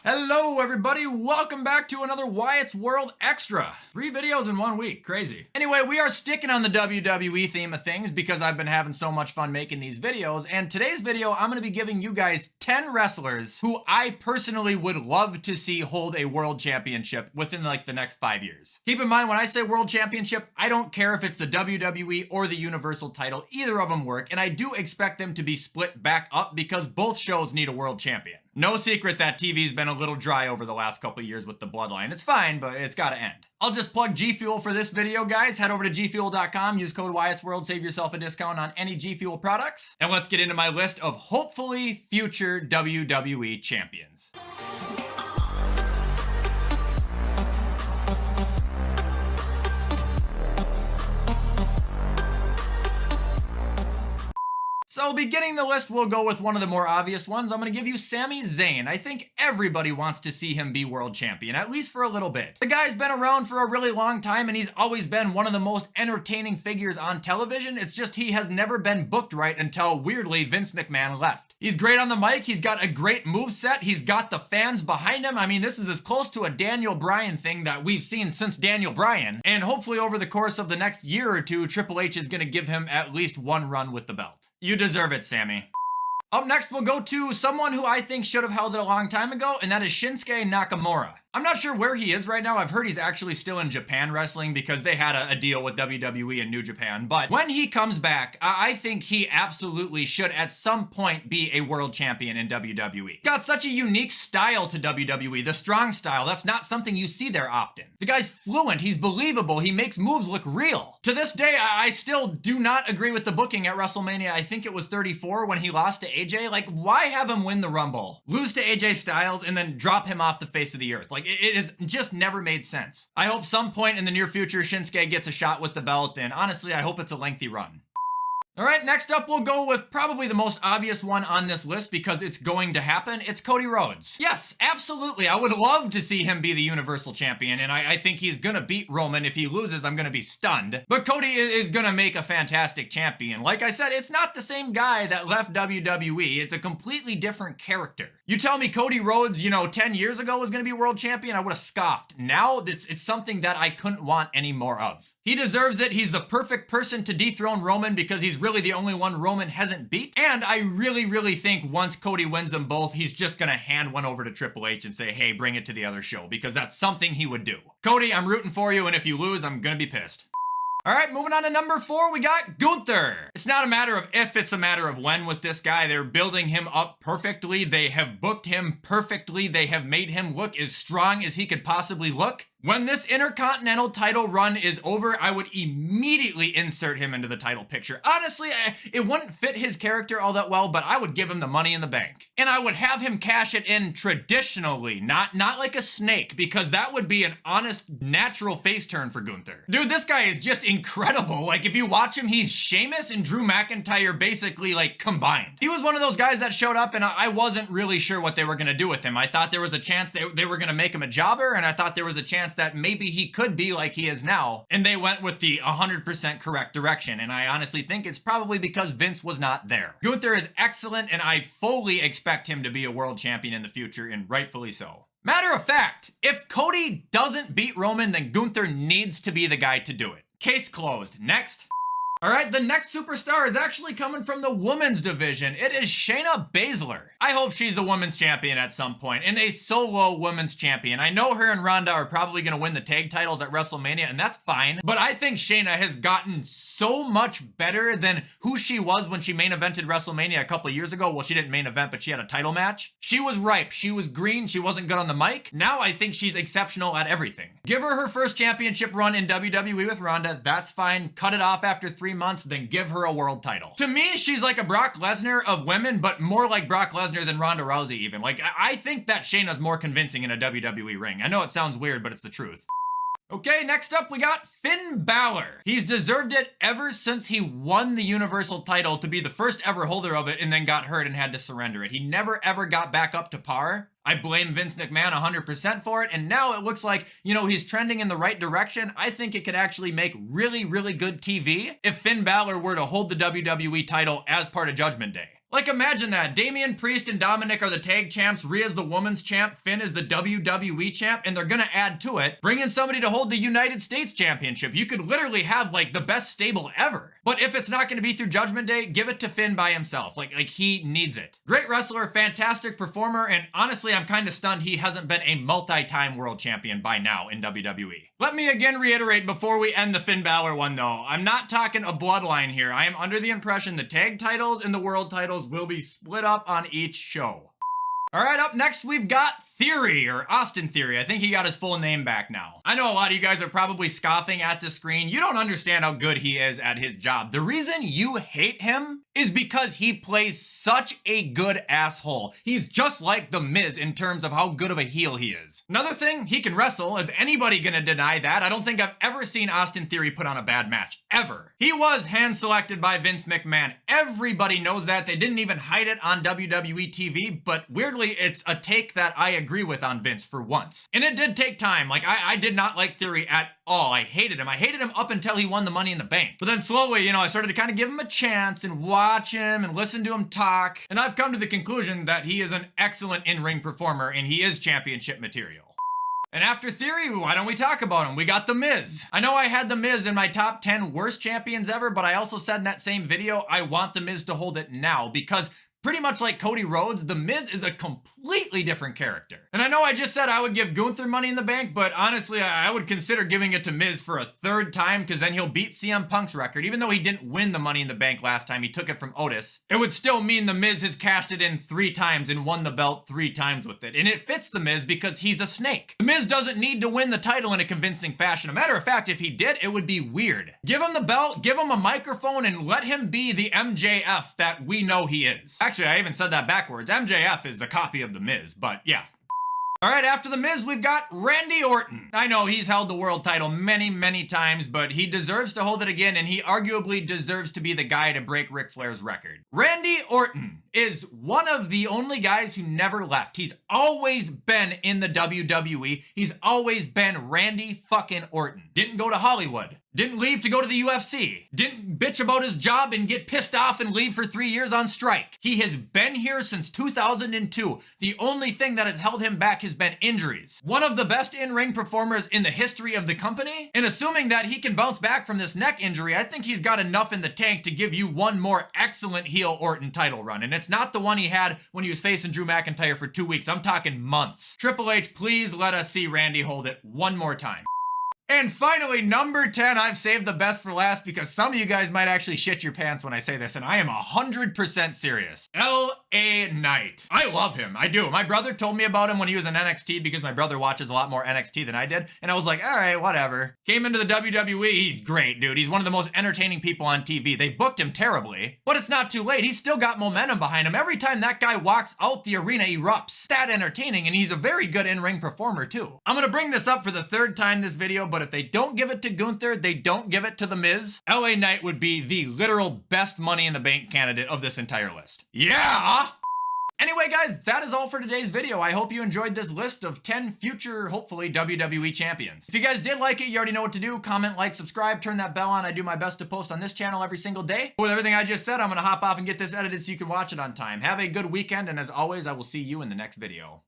Hello everybody, welcome back to another WyattzWorld Extra. 3 videos in 1 week, crazy. Anyway, we are sticking on the WWE theme of things because I've been having so much fun making these videos, and today's video I'm going to be giving you guys 10 wrestlers who I personally would love to see hold a world championship within like the next 5 years. Keep in mind, when I say world championship, I don't care if it's the WWE or the Universal title, either of them work, and I do expect them to be split back up because both shows need a world champion. No secret that TV's been a little dry over the last couple years with the bloodline. It's fine, but it's gotta end. I'll just plug G Fuel for this video, guys. Head over to gfuel.com, use code WyattzWorld, save yourself a discount on any G Fuel products. And let's get into my list of hopefully future WWE champions. So beginning the list, we'll go with one of the more obvious ones. I'm going to give you Sami Zayn. I think everybody wants to see him be world champion, at least for a little bit. The guy's been around for a really long time and he's always been one of the most entertaining figures on television. It's just he has never been booked right until, weirdly, Vince McMahon left. He's great on the mic, he's got a great moveset, he's got the fans behind him. I mean, this is as close to a Daniel Bryan thing that we've seen since Daniel Bryan. And hopefully over the course of the next year or two, Triple H is going to give him at least one run with the belt. You deserve it, Sammy. Up next, we'll go to someone who I think should have held it a long time ago, and that is Shinsuke Nakamura. I'm not sure where he is right now. I've heard he's actually still in Japan wrestling because they had a deal with WWE and New Japan. But when he comes back, I think he absolutely should at some point be a world champion in WWE. Got such a unique style to WWE, the strong style. That's not something you see there often. The guy's fluent, he's believable, he makes moves look real. To this day, I still do not agree with the booking at WrestleMania. I think it was 34 when he lost to AJ. Like, why have him win the Rumble, lose to AJ Styles, and then drop him off the face of the earth? Like, it has just never made sense. I hope some point in the near future Shinsuke gets a shot with the belt, and honestly, I hope it's a lengthy run. All right, next up, we'll go with probably the most obvious one on this list because it's going to happen. It's Cody Rhodes. Yes, absolutely. I would love to see him be the Universal Champion, and I think he's going to beat Roman. If he loses, I'm going to be stunned. But Cody is going to make a fantastic champion. Like I said, it's not the same guy that left WWE. It's a completely different character. You tell me Cody Rhodes, 10 years ago was going to be world champion, I would have scoffed. Now, it's something that I couldn't want any more of. He deserves it. He's the perfect person to dethrone Roman because he's really the only one Roman hasn't beat. And I really think once Cody wins them both, he's just going to hand one over to Triple H and say, hey, bring it to the other show, because that's something he would do. Cody, I'm rooting for you, and if you lose, I'm going to be pissed. All right, moving on to number 4, we got Gunther. It's not a matter of if, it's a matter of when with this guy. They're building him up perfectly. They have booked him perfectly. They have made him look as strong as he could possibly look. When this Intercontinental title run is over, I would immediately insert him into the title picture. Honestly, it wouldn't fit his character all that well, but I would give him the money in the bank. And I would have him cash it in traditionally, not like a snake, because that would be an honest, natural face turn for Gunther. Dude, this guy is just incredible. Like, if you watch him, he's Sheamus and Drew McIntyre basically, like, combined. He was one of those guys that showed up, and I wasn't really sure what they were going to do with him. I thought there was a chance they were going to make him a jobber, and I thought there was a chance that maybe he could be like he is now, and they went with the 100% correct direction, and I honestly think it's probably because Vince was not there. Gunther is excellent, and I fully expect him to be a world champion in the future, and rightfully so. Matter of fact, if Cody doesn't beat Roman, then Gunther needs to be the guy to do it. Case closed. Next. All right, the next superstar is actually coming from the women's division. It is Shayna Baszler. I hope she's the women's champion at some point, and a solo women's champion. I know her and Ronda are probably going to win the tag titles at WrestleMania, and that's fine, but I think Shayna has gotten so much better than who she was when she main evented WrestleMania a couple years ago. Well, she didn't main event, but she had a title match. She was ripe, she was green, she wasn't good on the mic. Now I think she's exceptional at everything. Give her first championship run in WWE with Ronda, that's fine. Cut it off after 3 months, then give her a world title. To me, she's like a Brock Lesnar of women, but more like Brock Lesnar than Ronda Rousey even. Like, I think that Shayna's more convincing in a WWE ring. I know it sounds weird, but it's the truth. Okay, next up we got Finn Balor. He's deserved it ever since he won the Universal title to be the first ever holder of it and then got hurt and had to surrender it. He never ever got back up to par. I blame Vince McMahon 100% for it, and now it looks like, he's trending in the right direction. I think it could actually make really, really good TV if Finn Balor were to hold the WWE title as part of Judgment Day. Like, imagine that. Damian Priest and Dominic are the tag champs, Rhea's the women's champ, Finn is the WWE champ, and they're gonna add to it, bring in somebody to hold the United States Championship. You could literally have, like, the best stable ever. But if it's not gonna be through Judgment Day, give it to Finn by himself. Like he needs it. Great wrestler, fantastic performer, and honestly, I'm kind of stunned he hasn't been a multi-time world champion by now in WWE. Let me again reiterate before we end the Finn Balor one though, I'm not talking a bloodline here. I am under the impression the tag titles and the world titles will be split up on each show. All right, up next, we've got Theory, or Austin Theory. I think he got his full name back now. I know a lot of you guys are probably scoffing at the screen. You don't understand how good he is at his job. The reason you hate him is because he plays such a good asshole. He's just like The Miz in terms of how good of a heel he is. Another thing, he can wrestle. Is anybody gonna deny that? I don't think I've ever seen Austin Theory put on a bad match, ever. He was hand-selected by Vince McMahon. Everybody knows that. They didn't even hide it on WWE TV, but weirdly, it's a take that I agree with on Vince for once. And it did take time. Like, I did not like Theory at all. I hated him. I hated him up until he won the Money in the Bank. But then slowly, I started to kind of give him a chance and watch him and listen to him talk. And I've come to the conclusion that he is an excellent in-ring performer and he is championship material. And after Theory, why don't we talk about him? We got The Miz. I know I had The Miz in my top 10 worst champions ever, but I also said in that same video, I want The Miz to hold it now because pretty much like Cody Rhodes, The Miz is a completely different character. And I know I just said I would give Gunther Money in the Bank, but honestly, I would consider giving it to Miz for a third time because then he'll beat CM Punk's record. Even though he didn't win the Money in the Bank last time, he took it from Otis. It would still mean The Miz has cashed it in 3 times and won the belt 3 times with it. And it fits The Miz because he's a snake. The Miz doesn't need to win the title in a convincing fashion. A matter of fact, if he did, it would be weird. Give him the belt, give him a microphone, and let him be the MJF that we know he is. Actually, I even said that backwards. MJF is the copy of The Miz, but yeah. All right, after The Miz, we've got Randy Orton. I know he's held the world title many, many times, but he deserves to hold it again, and he arguably deserves to be the guy to break Ric Flair's record. Randy Orton is one of the only guys who never left. He's always been in the WWE. He's always been Randy fucking Orton. Didn't go to Hollywood. Didn't leave to go to the UFC. Didn't bitch about his job and get pissed off and leave for 3 years on strike. He has been here since 2002. The only thing that has held him back has been injuries. One of the best in-ring performers in the history of the company. And assuming that he can bounce back from this neck injury, I think he's got enough in the tank to give you one more excellent heel Orton title run. And it's not the one he had when he was facing Drew McIntyre for 2 weeks. I'm talking months. Triple H, please let us see Randy hold it one more time. And finally, number 10, I've saved the best for last because some of you guys might actually shit your pants when I say this, and I am 100% serious. LA Knight. I love him. I do. My brother told me about him when he was in NXT because my brother watches a lot more NXT than I did, and I was like, all right, whatever. Came into the WWE, he's great, dude. He's one of the most entertaining people on TV. They booked him terribly, but it's not too late. He's still got momentum behind him. Every time that guy walks out, the arena erupts. That entertaining, and he's a very good in-ring performer, too. I'm gonna bring this up for the 3rd time this video, but if they don't give it to Gunther, they don't give it to The Miz, LA Knight would be the literal best Money in the Bank candidate of this entire list. Yeah! Anyway, guys, that is all for today's video. I hope you enjoyed this list of 10 future, hopefully, WWE champions. If you guys did like it, you already know what to do. Comment, like, subscribe, turn that bell on. I do my best to post on this channel every single day. With everything I just said, I'm gonna hop off and get this edited so you can watch it on time. Have a good weekend, and as always, I will see you in the next video.